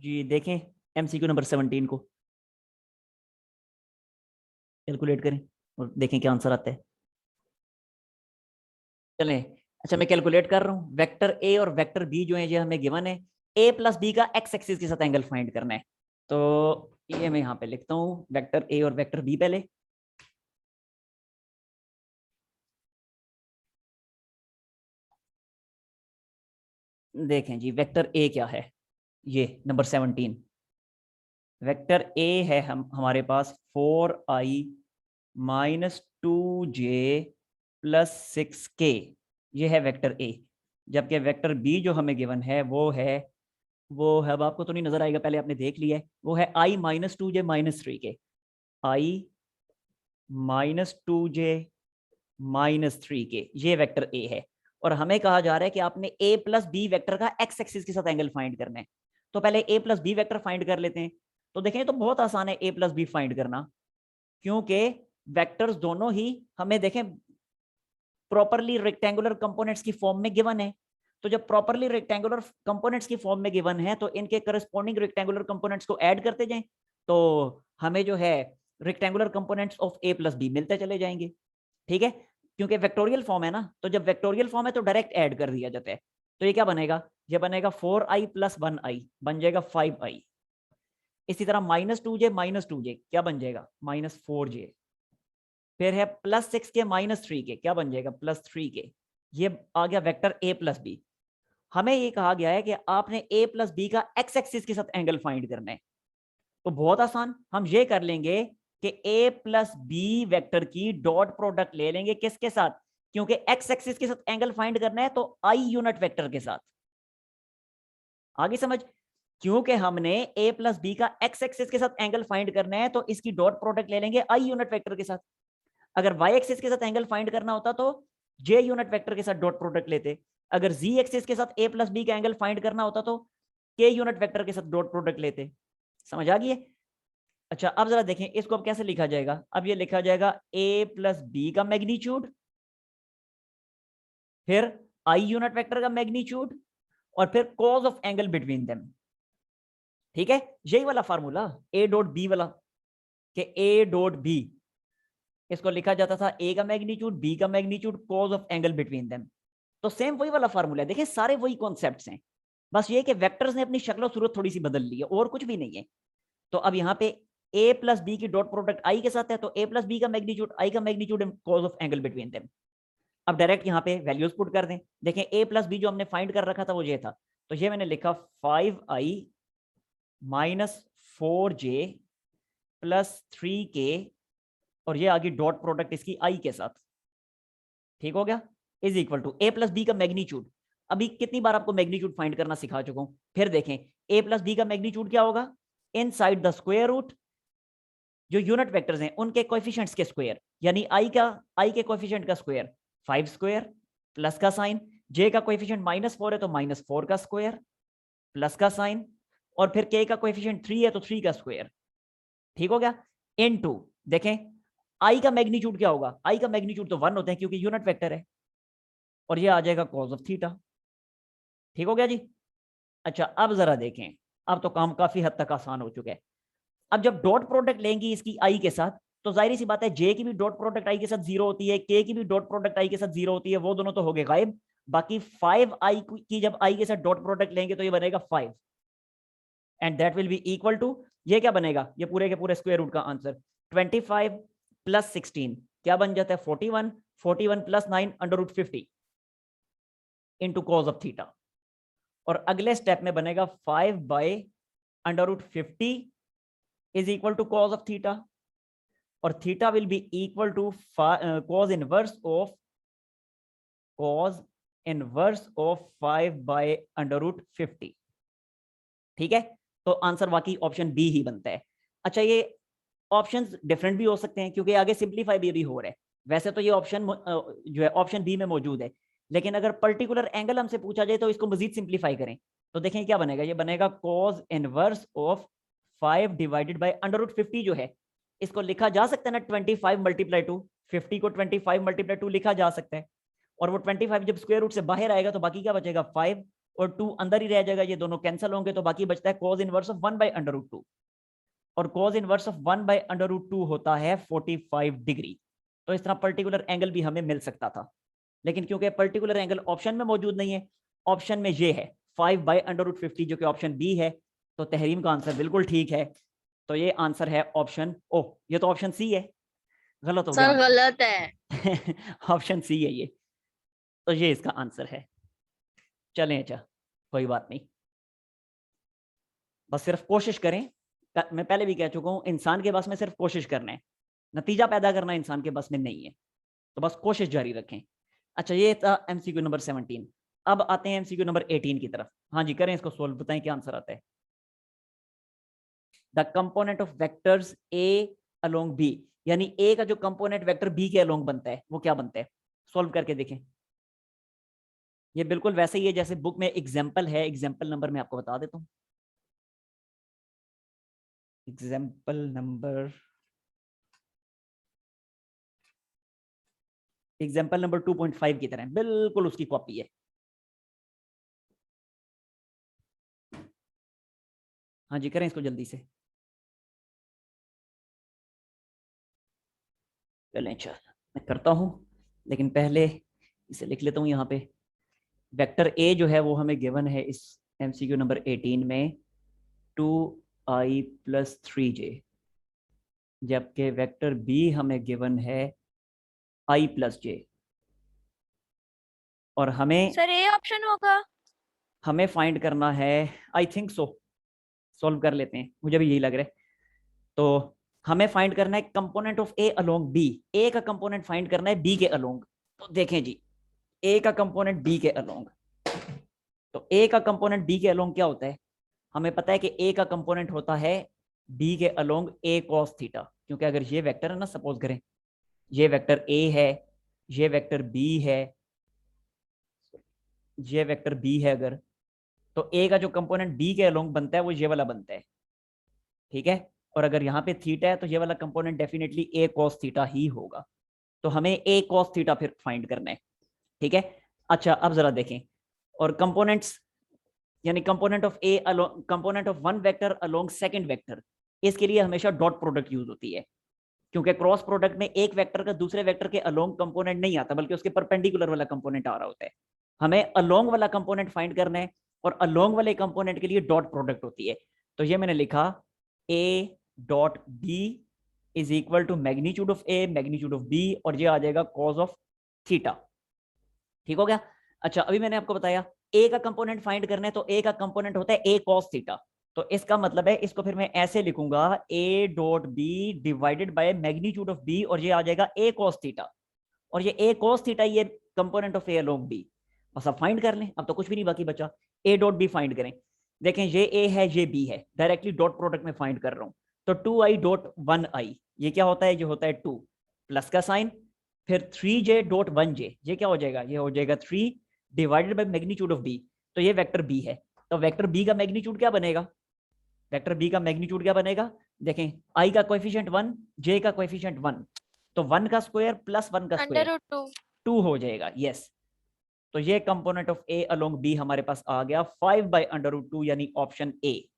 जी देखें MCQ number 17 को calculate करें और देखें क्या आंसर आता है। चलें, अच्छा मैं कैलकुलेट कर रहा हूँ। वेक्टर ए और वेक्टर बी जो है ये हमें गिवन है। ए प्लस बी का एक्स एक्सिस के साथ एंगल फाइंड करना है। तो ये मैं यहाँ पे लिखता हूँ वेक्टर ए और वेक्टर बी पहले। देखें जी वेक्टर ए क्या है, ये नंबर 17 वेक्टर ए है हमारे पास 4i -2j + 6k, ये है वेक्टर ए। जबकि वेक्टर बी जो हमें गिवन है वो है अब आपको तो नहीं नजर आएगा, पहले आपने देख लिया है, वो है i -2j -3k, i -2j -3k, ये वेक्टर ए है। और हमें कहा जा रहा है कि आपने a प्लस बी वेक्टर का एक्स एक्सिस के साथ एंगल फाइंड करना है। तो पहले a plus B vector find कर लेते हैं। तो देखें तो बहुत आसान है a प्लस बी फाइंड करना, क्योंकि वेक्टर्स दोनों ही हमें देखें प्रॉपरली रेक्टेंगुलर कंपोनेंट्स की फॉर्म में गिवन है। तो जब प्रॉपरली रेक्टेंगुलर कंपोनेंट्स की फॉर्म में गिवन है तो इनके करस्पॉन्डिंग रेक्टेंगुलर कंपोनेंट्स को ऐड करते जाएं, तो हमें जो है rectangular components of a plus B मिलते चले जाएंगे। ठीक है, क्योंकि वेक्टोरियल फॉर्म है ना, तो जब वेक्टोरियल फॉर्म है तो डायरेक्ट ऐड कर दिया जाता है। तो ये क्या बनेगा, ये बनेगा 4i + 1i बन जाएगा 5i। इसी तरह -2j -2j क्या बन जाएगा -4j। फिर है +6k -3k क्या बन जाएगा +3k। ये आ गया वेक्टर a प्लस बी। हमें ये कहा गया है कि आपने a प्लस बी का एक्स एक्सिस के साथ एंगल फाइंड करना है। तो बहुत आसान, हम ये कर लेंगे कि a प्लस बी वेक्टर की डॉट प्रोडक्ट ले लेंगे किसके साथ, क्योंकि एक्स एक्सिस के साथ एंगल फाइंड करना है तो i यूनिट वेक्टर के साथ। आगे समझ, क्योंकि हमने a प्लस बी का एक्स एक्सिस के साथ एंगल फाइंड करना है तो इसकी डॉट प्रोडक्ट ले लेंगे i यूनिट वेक्टर के साथ। अगर y एक्सिस के साथ एंगल फाइंड करना होता तो j यूनिट वेक्टर के साथ डॉट प्रोडक्ट लेते। अगर z एक्सिस के साथ a प्लस बी का एंगल फाइंड करना होता तो k यूनिट वेक्टर के साथ डॉट प्रोडक्ट लेते। समझ आ गई है। अच्छा अब जरा देखें इसको अब कैसे लिखा जाएगा। अब ये लिखा जाएगा a प्लस बी का मैग्नीट्यूड, फिर i यूनिट वेक्टर का मैग्नीट्यूड, और फिर cause of angle between them. ठीक है, यही वाला फार्मूला a डॉट बी वाला, कि a डॉट बी इसको लिखा जाता था a का मैग्नीट्यूड b का magnitude cause of angle between them. तो सेम वही वाला फार्मूला है, देखिए सारे वही कॉन्सेप्ट्स हैं, बस ये कि वेक्टर्स ने अपनी शक्ल और सूरत थोड़ी सी बदल ली है और कुछ भी नहीं है। तो अब यहाँ पे a प्लस बी की डॉट प्रोडक्ट i के साथ है तो a प्लस बी का मैग्नीट्यूड i का magnitude cause of angle between them. अब डायरेक्ट यहाँ पे वैल्यूज पुट कर दें। देखें a प्लस बी जो हमने फाइंड कर रखा था वो ये था, तो ये मैंने लिखा 5i -4j +3k, और ये आगे डॉट प्रोडक्ट इसकी i के साथ। ठीक हो गया, is equal to a plus B का मैग्नीट्यूड। अभी कितनी बार आपको मैग्नीट्यूड फाइंड करना सिखा चुका हूं, फिर देखें a प्लस बी का मैग्नीट्यूड क्या होगा, इनसाइड द स्क्वायर रूट जो यूनिट वेक्टर्स हैं उनके कोएफिशिएंट्स के स्क्वायर, यानी i के कोएफिशिएंट का स्क्वायर 5 स्क्वायर, प्लस का साइन, j का कोएफिशिएंट -4 है तो -4 का स्क्वायर, प्लस का साइन, और फिर k का कोएफिशिएंट 3 है तो 3 का स्क्वायर। ठीक हो गया, इनटू देखें i का मैग्नीट्यूड क्या होगा, i का मैग्नीट्यूड तो 1 होते हैं क्योंकि यूनिट वेक्टर है, और ये आ जाएगा कॉस ऑफ थीटा। ठीक हो गया जी। अच्छा अब जरा देखें, अब तो काम काफी हद तक आसान हो चुका है। अब जब डॉट प्रोडक्ट लेंगी इसकी आई के साथ तो जाहिर सी बात है जे की भी डॉट प्रोडक्ट आई के साथ 0 होती है, के की भी डॉट प्रोडक्ट आई के साथ 0 होती है, वो दोनों तो हो गए गायब। बाकी 5i की जब आई के साथ डॉट प्रोडक्ट लेंगे तो ये बनेगा 5, and that will be equal to, ये क्या बनेगा, ये पूरे के पूरे स्क्वायर रूट का आंसर 25 + 16 क्या बन जाता है 41, 41 + 9 √50 इंटू कॉस ऑफ थीटा। और अगले स्टेप में बनेगा 5/√50 is equal to cos of theta, और theta will be equal to cos inverse of 5/√50। ठीक है, तो आंसर वाकई ऑप्शन बी ही बनता है। अच्छा ये ऑप्शंस डिफरेंट भी हो सकते हैं क्योंकि आगे सिंप्लीफाई भी हो रहा है। वैसे तो ये ऑप्शन जो है ऑप्शन बी में मौजूद है, लेकिन अगर पर्टिकुलर एंगल हमसे पूछा जाए तो इसको मजीद सिंप्लीफाई करें तो देखें क्या बनेगा, ये बनेगा cos इनवर्स ऑफ 5/√50 जो है इसको लिखा जा सकता है ना 25 × 2, 50 को 25 × 2 लिखा जा सकता है, और वो 25 जब स्क्वायर रूट से बाहर आएगा तो बाकी क्या बचेगा 5, और 2 अंदर ही रह जाएगा, ये दोनों कैंसिल होंगे, तो बाकी बचता है cos इनवर्स ऑफ 1/√2, और cos इनवर्स ऑफ 1/√2 होता है 45 डिग्री। तो इस तरह पर्टिकुलर एंगल भी हमें मिल सकता था, लेकिन क्योंकि पर्टिकुलर एंगल ऑप्शन में मौजूद नहीं है, ऑप्शन में ये है 5/√50 जो कि ऑप्शन बी है, तो तहरीम का आंसर बिल्कुल ठीक है। तो ये आंसर है ऑप्शन, ओह ये तो ऑप्शन सी है, गलत हो गया सर गलत है। ऑप्शन सी है ये, तो ये इसका आंसर है। चलें, अच्छा कोई बात नहीं, बस सिर्फ कोशिश करें। मैं पहले भी कह चुका हूं, इंसान के बस में सिर्फ कोशिश करना है, नतीजा पैदा करना इंसान के बस में नहीं है, तो बस कोशिश जारी रखें। अच्छा, ये था एमसीक्यू नंबर 17। अब आते हैं एमसीक्यू नंबर 18 की तरफ। हाँ जी, करें इसको सोल्व, बताएं क्या आंसर आता है। The component of vectors A along B, यानी ए का जो कंपोनेंट वेक्टर बी के अलोंग बनता है वो क्या बनता है, सोल्व करके देखें। ये बिल्कुल वैसे ही है जैसे बुक में एग्जाम्पल है, एग्जाम्पल नंबर मैं आपको बता देता हूँ। एग्जाम्पल नंबर 2.5 की तरह बिल्कुल उसकी कॉपी है। हाँ जी, करें इसको जल्दी से। चलें, अच्छा मैं करता हूँ, लेकिन पहले इसे लिख लेता हूँ यहाँ पे। वेक्टर ए जो है वो हमें गिवन है इस एमसीक्यू नंबर 18 में 2i+3j, जबकि वेक्टर बी हमें गिवन है i+j, और हमें सर ए ऑप्शन होगा। फाइंड करना है, आई थिंक सो, सॉल्व कर लेते हैं, मुझे भी यही लग रहा है। तो हमें फाइंड करना है component of A along B, A का कंपोनेंट फाइंड करना है बी के अलोंग। तो देखें जी, ए का कंपोनेंट बी के अलोंग, तो ए का कंपोनेंट बी के अलोंग क्या होता है, हमें पता है कि ए का कंपोनेंट होता है बी के अलोंग ए कॉस थीटा, क्योंकि अगर ये वेक्टर है ना, सपोज करें ये वेक्टर ए है, ये वेक्टर बी है, ये वेक्टर बी है, अगर तो ए का जो कंपोनेंट बी के अलोंग बनता है वो ये वाला बनता है, ठीक है। और अगर यहाँ पे थीटा है तो ये वाला कंपोनेंट डेफिनेटली ए कॉस थीटा ही होगा, तो हमें ए कॉस थीटा फिर फाइंड करना है, ठीक है। अच्छा अब जरा देखें, और कंपोनेंट्स, यानी component of A along, component of one vector along second vector, इसके लिए हमेशा डॉट प्रोडक्ट यूज होती है, क्योंकि क्रॉस प्रोडक्ट में एक वेक्टर का दूसरे वेक्टर के अलोंग कंपोनेंट नहीं आता, बल्कि उसके परपेंडिकुलर वाला कंपोनेंट आ रहा होता है। हमें अलोंग वाला कंपोनेंट फाइंड करना है, और अलोंग वाले कंपोनेंट के लिए डॉट प्रोडक्ट होती है। तो ये मैंने लिखा A dot B is equal to magnitude of A magnitude of B, और ये आ जाएगा कॉज ऑफ थीटा, ठीक हो गया। अच्छा, अभी मैंने आपको बताया ए का कंपोनेंट फाइंड करना है, तो ए का कंपोनेंट होता है ए कॉस थीटा, तो इसका मतलब है इसको फिर मैं ऐसे लिखूंगा A dot B divided by magnitude of B, और ये आ जाएगा ए कॉस थीटा, और ये ए कॉस थीटा ये component of A along B. बस अब फाइंड कर लें, अब तो कुछ भी नहीं बाकी बचा, ए डॉट बी फाइंड करें। देखें ये ए है ये बी है, डायरेक्टली डॉट प्रोडक्ट में फाइंड कर रहा हूं, तो 2i.1i ये क्या होता है, ये होता है 2 प्लस का साइन, फिर 3j.1j ये क्या हो जाएगा, ये हो जाएगा 3 divided by magnitude of B, तो ये वेक्टर बी है, तो वेक्टर बी का मैग्नीट्यूड क्या बनेगा, वेक्टर बी का मैग्नीट्यूड क्या बनेगा, देखें आई का कोएफिशिएंट 1, जे का कोएफिशिएंट 1, तो 1 का स्क्वायर प्लस 1 का स्क्वायर √2। 2 हो जाएगा, यस। तो ये component of A along B हमारे पास आ गया 5/√2, यानी ऑप्शन ए।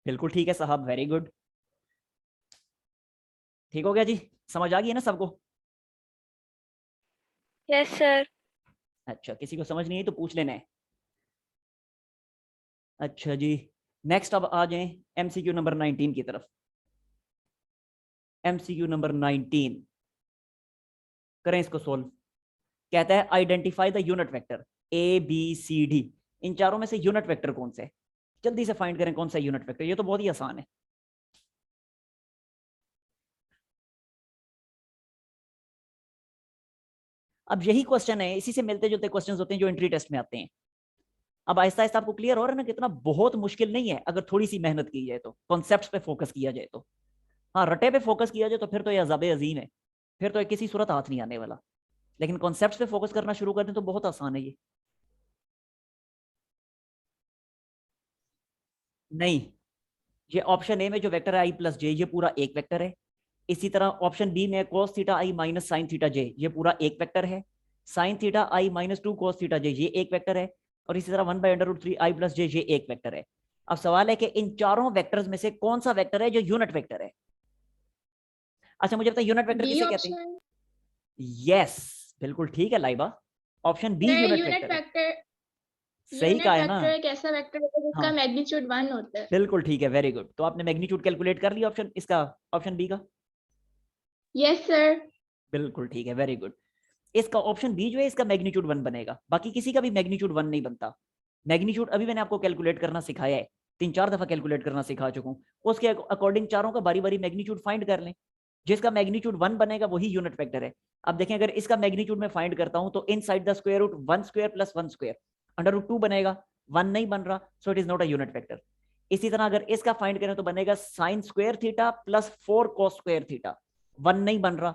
बिल्कुल ठीक है साहब, वेरी गुड, ठीक हो गया जी, समझ आ गई है ना सबको। Yes sir. अच्छा, किसी को समझ नहीं आई तो पूछ लेना है। अच्छा जी, नेक्स्ट अब आ जाएं एमसीक्यू नंबर 19 की तरफ। एमसीक्यू नंबर 19, करें इसको सोल्व। कहता है identify the unit vector A B C D, इन चारों में से यूनिट वेक्टर कौन सा है, जल्दी से फाइंड करें कौन सा यूनिट वेक्टर, ये तो बहुत ही आसान है। अब यही क्वेश्चन है, इसी से मिलते जुलते क्वेश्चन होते हैं जो एंट्री टेस्ट में आते हैं। अब आहिस्ता आहिस्ता आपको क्लियर हो रहा है ना कितना बहुत मुश्किल नहीं है, अगर थोड़ी सी मेहनत की जाए तो, कॉन्सेप्ट्स पे फोकस किया जाए तो। हाँ, रटे पे फोकस किया जाए तो फिर तो यह अज़ाब अजीम है, फिर तो किसी सूरत हाथ नहीं आने वाला, लेकिन कॉन्सेप्ट्स पे फोकस करना शुरू कर दें तो बहुत आसान है ये। नहीं, ये ऑप्शन ए में जो वेक्टर है i+j ये पूरा एक वेक्टर है, इसी तरह ऑप्शन बी में cos theta i minus sine theta j ये पूरा एक वेक्टर है, sine theta i minus 2 cos theta j ये एक वेक्टर है, और इसी तरह 1/√3 i प्लस जे, ये एक वेक्टर है। अब सवाल है कि इन चारों वेक्टर्स में से कौन सा वेक्टर है जो यूनिट वेक्टर है। अच्छा मुझे बताइए यूनिट वेक्टर बी किसे कहते हैं? ऑप्शन। यस, बिल्कुल ठीक है Laiba, option B unit unit vector है। वेक्टर, सही कहा यूनिट है ना? वेक्टर एक ऐसा वेक्टर होता है जिसका हाँ मैग्नीट्यूड 1 होता है। बिल्कुल ठीक है, वेरी गुड। तो आपने मैग्नीट्यूड कैलकुलेट कर लिया ऑप्शन इसका, ऑप्शन बी का? Yes sir. बिल्कुल ठीक है, वेरी गुड। इसका ऑप्शन बी जो है इसका मैग्नीट्यूड 1 बनेगा, बाकी किसी का भी मैग्नीट्यूड 1 नहीं बनता। मैग्नीट्यूड अभी मैंने आपको कैलकुलेट करना सिखाया है, 3-4 दफा कैलकुलेट करना सिखा चुका हूँ। उसके अकॉर्डिंग चारों का बारी बारी मैग्नीट्यूड फाइंड कर लें, जिसका मैग्नीट्यूड 1 बनेगा वही यूनिट वेक्टर है। अब देखें अगर इसका मैग्नीट्यूड में फाइंड करता हूं तो inside the square root 1 square plus 1 square √2 बनेगा, 1 नहीं बन रहा, so it is not a unit vector. इसी तरह अगर इसका फाइंड करें तो बनेगा sine square theta plus 4 cos square theta, 1 नहीं बन रहा,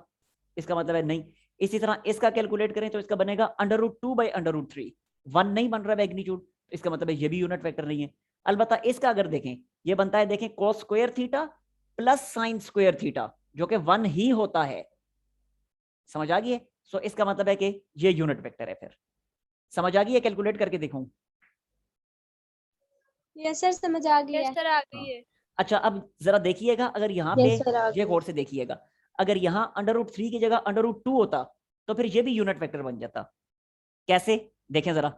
इसका मतलब है नहीं। इसी तरह इसका कैलकुलेट करें तो इसका बनेगा √2/√3, 1 नहीं बन रहा मैग्नीट्यूड, इसका मतलब है ये भी यूनिट वेक्टर नहीं है। अलबत्ता इसका अगर देखें, ये बनता है देखें cos square theta plus sign square theta, जो कि 1 ही होता है। समझ आ गई है? सो इसका मतलब है कि ये यूनिट वेक्टर है। फिर समझ आ गई है? कैलकुलेट करके दिखाऊं? यस सर, समझ आ गई यस है। सर आ गई है। अच्छा अब जरा देखिएगा, अगर यहाँ पे यस सर, आ ये गई। गौर से देखिएगा, अगर यहाँ √3 की जगह √2 होता तो फिर ये भी यूनिट वेक्टर बन जाता। कैसे? देखें जरा,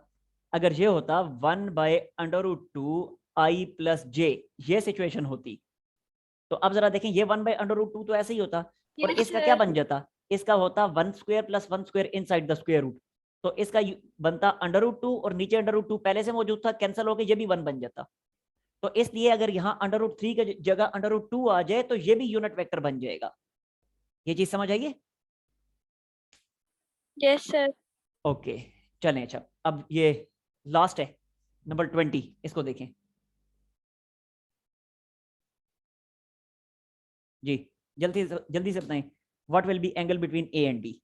अगर ये होता 1/√2 i प्लस जे, ये सिचुएशन होती, तो अब जरा देखें ये 1/√2 तो ऐसे ही होता, और यस इसका क्या सर। बन जाता? इसका होता 1 square plus 1 square inside the square root, तो इसका बनता √2 और नीचे √2 पहले से मौजूद था, कैंसिल होकर ये भी 1 बन जाता। तो इसलिए अगर यहाँ √3 की जगह √2 आ जाए तो ये भी यूनिट वेक्टर बन जाएगा। ये चीज समझ आइए? Yes sir. ओके चलें। अच्छा अब ये लास्ट है नंबर 20, इसको देखें जी, जल्दी से बताएं, what will be angle between A and B?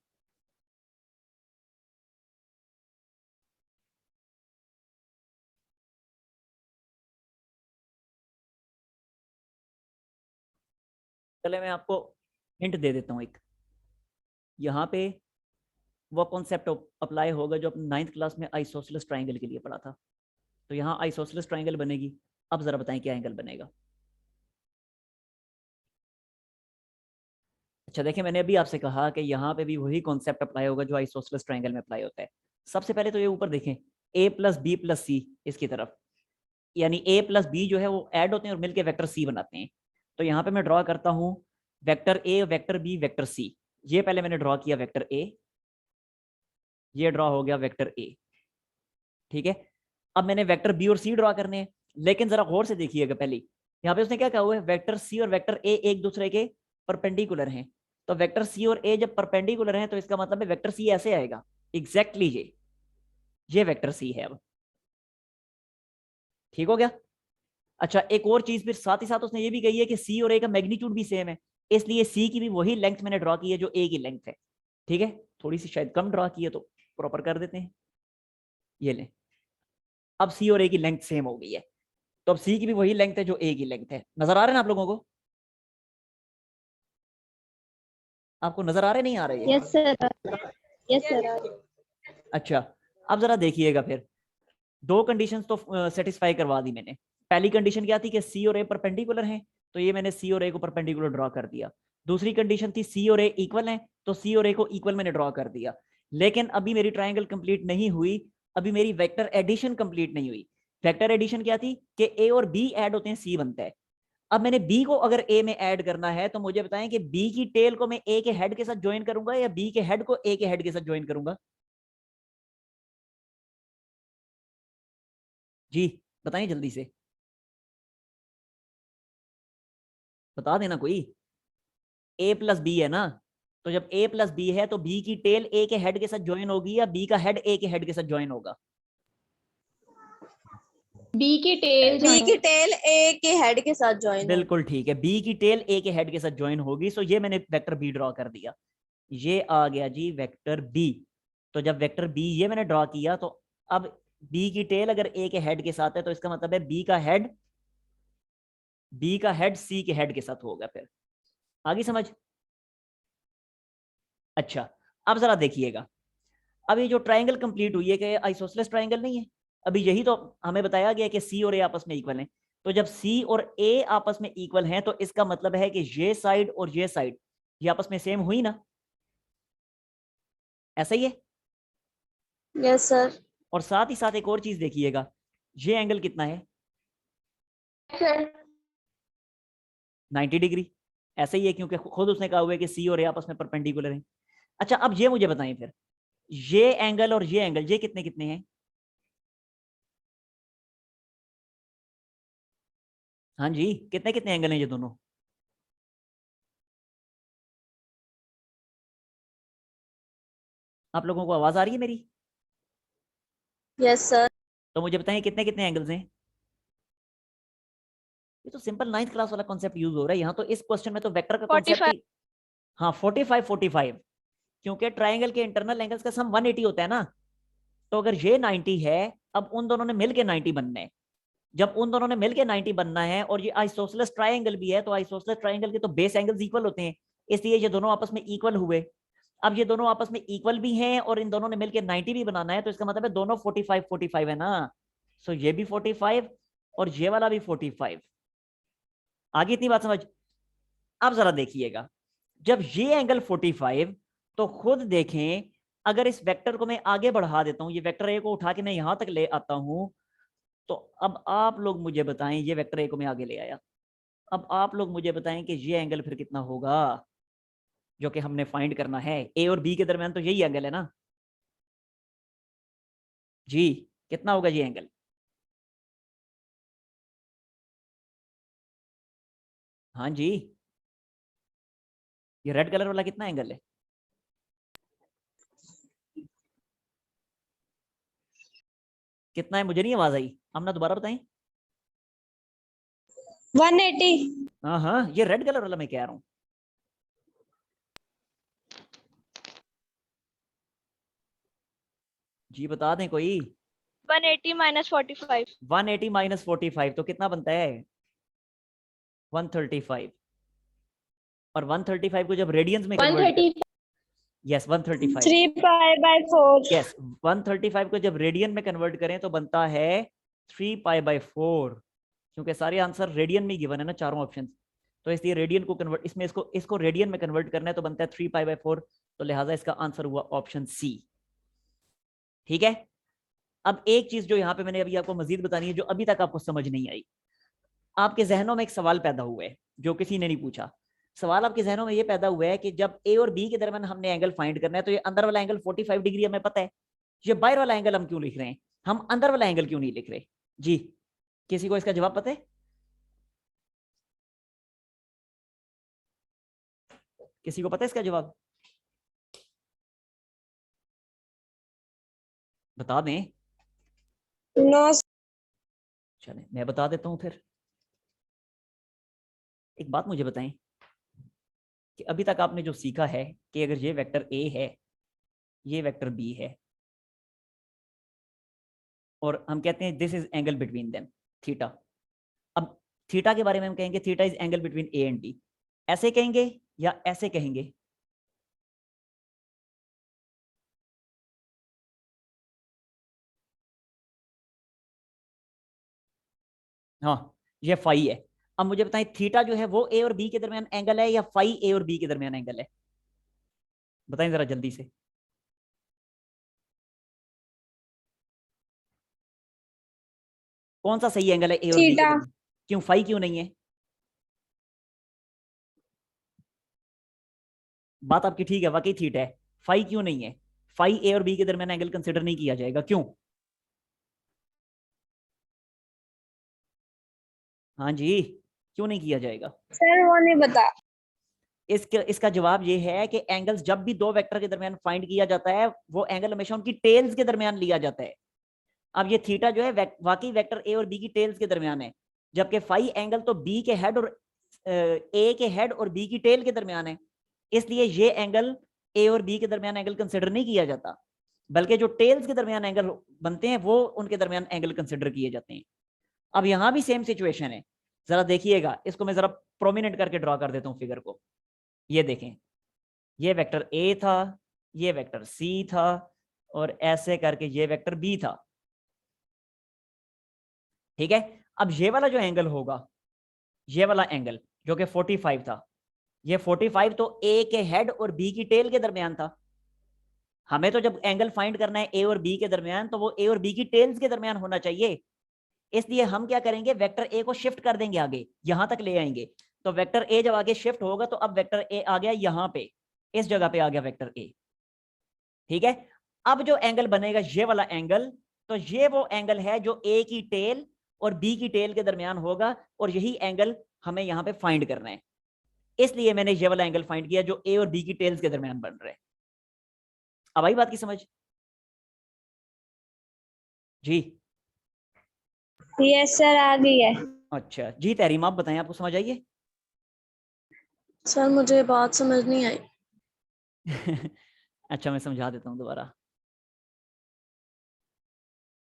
चले मैं आपको हिंट दे देता हूं एक, यहाँ पे वो कॉन्सेप्ट अप्लाई होगा जो अपने 9th क्लास में आइसोसेलेस ट्राइंगल के लिए पढ़ा था। तो यहाँ आइसोसेलेस ट्राइंगल बनेगी। अब जरा बताएं क्या एंगल बनेगा? अच्छा देखिए, मैंने अभी आपसे कहा कि यहाँ पे भी वही कॉन्सेप्ट अप्लाई होगा जो आइसोसेलेस ट्राइंगल में अप्लाई होता है। सबसे पहले तो ये ऊपर देखें, a प्लस बी प्लस सी इसकी तरफ, यानी a प्लस बी जो है वो ऐड होते हैं और मिलके वेक्टर सी बनाते हैं। तो यहाँ पे मैं ड्रॉ करता हूँ vector A, vector B, vector C. ये पहले मैंने ड्रॉ किया वेक्टर ए, ये ड्रॉ हो गया वेक्टर ए, ठीक है। अब मैंने वेक्टर बी और सी ड्रॉ करने हैं, लेकिन जरा गौर से देखिएगा, पहले यहाँ पे उसने क्या कहा हुआ है, वेक्टर सी और वेक्टर ए एक दूसरे के परपेंडिकुलर हैं। तो वेक्टर सी और ए जब परपेंडिकुलर हैं तो इसका मतलब है वेक्टर सी ऐसे आएगा, एग्जैक्टली ये वेक्टर सी है। अब ठीक हो गया? अच्छा एक और चीज फिर साथ ही साथ उसने ये भी कही है कि सी और ए का मैग्नीट्यूड भी सेम है, इसलिए सी की भी वही लेंथ मैंने ड्रॉ की है जो ए की लेंथ है। ठीक है, थोड़ी सी शायद कम ड्रॉ की है तो प्रॉपर कर देते हैं। ये लें, अब सी और ए की लेंथ सेम हो गई है, तो अब सी की भी वही लेंथ है जो ए की लेंथ है। नजर आ रहे हैं ना आप लोगों को? आपको नजर आ रहे नहीं आ रहे? Yes sir, yes sir. अच्छा अब जरा देखिएगा, फिर दो कंडीशंस तो सेटिस्फाई करवा दी मैंने। पहली कंडीशन क्या थी कि सी और ए परपेंडिकुलर हैं, तो ये मैंने सी और ए को परपेंडिकुलर ड्रॉ कर दिया। दूसरी कंडीशन थी सी और ए इक्वल हैं, तो सी और ए को इक्वल मैंने ड्रॉ कर दिया। लेकिन अभी मेरी ट्राइंगल कंप्लीट नहीं हुई, अभी मेरी वेक्टर एडिशन कंप्लीट नहीं हुई। वेक्टर एडिशन क्या थी कि ए और बी ऐड होते हैं, सी बनता है। अब मैंने बी को अगर ए में ऐड करना है तो मुझे बताएं कि बी की टेल को मैं ए के हेड के साथ ज्वाइन करूंगा या बी के हेड को ए के हेड के साथ ज्वाइन करूंगा? जी बताएं जल्दी से, बता देना कोई। ए प्लस बी है ना, तो जब ए प्लस बी है तो बी की टेल ए के हेड के साथ ज्वाइन होगी या बी का हेड ए के हेड के साथ ज्वाइन होगा? बी की टेल ए के हेड के साथ ज्वाइन। बिल्कुल ठीक है, बी की टेल ए के हेड के साथ ज्वाइन होगी। सो ये मैंने वेक्टर बी ड्रॉ कर दिया, ये आ गया जी वेक्टर बी। तो जब वेक्टर बी ये मैंने ड्रॉ किया तो अब बी की टेल अगर ए के हेड के साथ है तो इसका मतलब है बी का हेड सी के हेड के साथ होगा। फिर आगे समझ? अच्छा अब जरा देखिएगा, अब ये जो ट्राइंगल कंप्लीट हुई है कि आइसोसेलेस ट्राइंगल नहीं है, अभी यही तो हमें बताया गया कि सी और ए आपस में इक्वल हैं। तो जब सी और ए आपस में इक्वल हैं तो इसका मतलब है कि ये साइड और ये साइड ये आपस में सेम हुई ना, ऐसा ही है। Yes sir. और साथ ही साथ एक और चीज देखिएगा, ये एंगल कितना है, सर 90 डिग्री। ऐसा ही है क्योंकि खुद उसने कहा हुआ है कि सी और ए आपस में परपेंडिकुलर हैं। अच्छा अब ये मुझे बताएं फिर, ये एंगल और ये एंगल ये कितने कितने हैं? हाँ जी, कितने कितने एंगल हैं ये दोनों? आप लोगों को आवाज आ रही है मेरी? Yes sir. तो मुझे बताएं कितने कितने एंगल्स हैं? ये तो सिंपल 9th क्लास वाला कॉन्सेप्ट यूज हो रहा है यहाँ तो। इस क्वेश्चन में तो वेक्टर का कॉन्सेप्ट 45। ही, हाँ 45 क्योंकि ट्राइंगल के इंटरनल एंगल्स का सम 180 होता है ना। तो अगर ये 90 है, अब उन दोनों ने मिलके 90 बनना है। जब उन दोनों ने मिलके 90 बनना है और ये आइसोसेलेस ट्राइंगल भी है, तो आइसोसेलेस ट्राइंगल के तो बेस एंगल्स इक्वल होते हैं, इसलिए ये दोनों आपस में इक्वल हुए। अब ये दोनों आपस में इक्वल भी हैं और इन दोनों ने मिलके 90 भी बनाना है, तो इसका मतलब है दोनों 45 है ना। सो ये भी 45 और ये वाला भी 45। आगे इतनी बात समझ। अब जरा देखिएगा, जब ये एंगल 45, तो खुद देखें अगर इस वेक्टर को मैं आगे बढ़ा देता हूं, ये वेक्टर ए को उठा के मैं यहां तक ले आता हूं, तो अब आप लोग मुझे बताएं, ये वेक्टर ए को मैं आगे ले आया, अब आप लोग मुझे बताएं कि ये एंगल फिर कितना होगा जो कि हमने फाइंड करना है। ए और बी के दरमियान तो यही एंगल है ना जी, कितना होगा ये एंगल? हाँ जी, ये रेड कलर वाला कितना एंगल है? कितना है? मुझे नहीं आवाज आई, हम ना दोबारा बताएं। 180। हाँ हाँ, ये रेड कलर वाला मैं कह रहा हूं। जी बता दें कोई। 180 माइनस 45। 180 माइनस 45 तो कितना बनता है? 135। और 135 को जब रेडियंस में कन्वर्ट कर, 130। यस 135, 3π/4। यस 135 को जब रेडियन में कन्वर्ट करें तो बनता है 3π/4, क्योंकि सारे आंसर रेडियन में गिवन है ना, चारों ऑप्शन। तो इसलिए रेडियन को कन्वर्ट, इसमें इसको रेडियन में कन्वर्ट करना है तो बनता है 3π/4, तो लिहाजा इसका आंसर हुआ ऑप्शन सी। ठीक है। अब एक चीज जो यहाँ पे मैंने अभी आपको मजीद बतानी है, जो अभी तक आपको समझ नहीं आई। आपके जहनों में एक सवाल पैदा हुआ है जो किसी ने नहीं पूछा। सवाल आपके जहनों में ये पैदा हुआ है कि जब ए और बी के दरमियान हमने एंगल फाइंड करना है, तो ये अंदर वाला एंगल 45 डिग्री हमें पता है, ये बाहर वाला एंगल हम क्यों लिख रहे हैं, हम अंदर वाला एंगल क्यों नहीं लिख रहे? जी, किसी को इसका जवाब पता है? किसी को पता है इसका जवाब? बता दें। नो। चले मैं बता देता हूं फिर। एक बात मुझे बताएं कि अभी तक आपने जो सीखा है कि अगर ये वेक्टर ए है, ये वेक्टर बी है, और हम कहते हैं this is angle between them, theta. अब थीटा के बारे में हम कहेंगे theta is angle between A and B, ऐसे कहेंगे या ऐसे कहेंगे? हाँ, ये फाई है। अब मुझे बताएं थीटा जो है वो ए और बी के दरमियान एंगल है या फाई ए और बी के दरमियान एंगल है? बताएं जरा जल्दी से। कौन सा सही एंगल है ए और बी के थीटा। दरमियान? क्यों फाई क्यों नहीं है? बात आपकी ठीक है, वाकई थीटा है, फाई क्यों नहीं है? फाई ए और बी के दरमियान एंगल कंसिडर नहीं किया जाएगा, क्यों? हाँ जी, क्यों नहीं किया जाएगा? सर वो नहीं बता। इसका जवाब ये है कि एंगल्स जब भी दो वेक्टर के दरमियान फाइंड किया जाता है, वो एंगल हमेशा उनकी टेल्स के दरमियान लिया जाता है। अब ये थीटा जो है वाकई वेक्टर ए और बी की टेल्स के दरमियान है, जबकि फाई एंगल तो बी के हेड और ए के हेड और बी की टेल के दरमियान है, इसलिए ये एंगल ए और बी के दरमियान एंगल कंसिडर नहीं किया जाता, बल्कि जो टेल्स के दरमियान एंगल बनते हैं वो उनके दरमियान एंगल कंसिडर किए जाते हैं। अब यहां भी सेम सिचुएशन है, जरा देखिएगा, इसको मैं जरा प्रोमिनेंट करके ड्रॉ कर देता हूं फिगर को। ये देखें, ये वेक्टर ए था, ये वेक्टर सी था, और ऐसे करके ये वेक्टर बी था। ठीक है, अब ये वाला जो एंगल होगा, ये वाला एंगल जो कि 45 था, ये 45 तो ए के हेड और बी की टेल के दरमियान था। हमें तो जब एंगल फाइंड करना है ए और बी के दरमियान, तो वो ए और बी की टेल्स के दरमियान होना चाहिए। इसलिए हम क्या करेंगे, वेक्टर ए को शिफ्ट कर देंगे आगे, यहां तक ले आएंगे। तो वेक्टर ए जब आगे शिफ्ट होगा तो अब वेक्टर ए आ गया यहाँ पे, इस जगह पे आ गया वेक्टर ए। ठीक है, अब जो एंगल बनेगा ये वाला एंगल, तो ये वो एंगल है जो ए की टेल और बी की टेल के दरमियान होगा, और यही एंगल हमें यहाँ पे फाइंड करना है। इसलिए मैंने ये वाला एंगल फाइंड किया जो ए और बी की टेल्स के दरमियान बन रहा है। अब आई बात की समझ? जी यस सर, आ गई है। अच्छा जी, तहरीम आप बताएं, आपको समझ आइए? सर मुझे बात समझ नहीं आई। अच्छा मैं समझा देता हूँ दोबारा।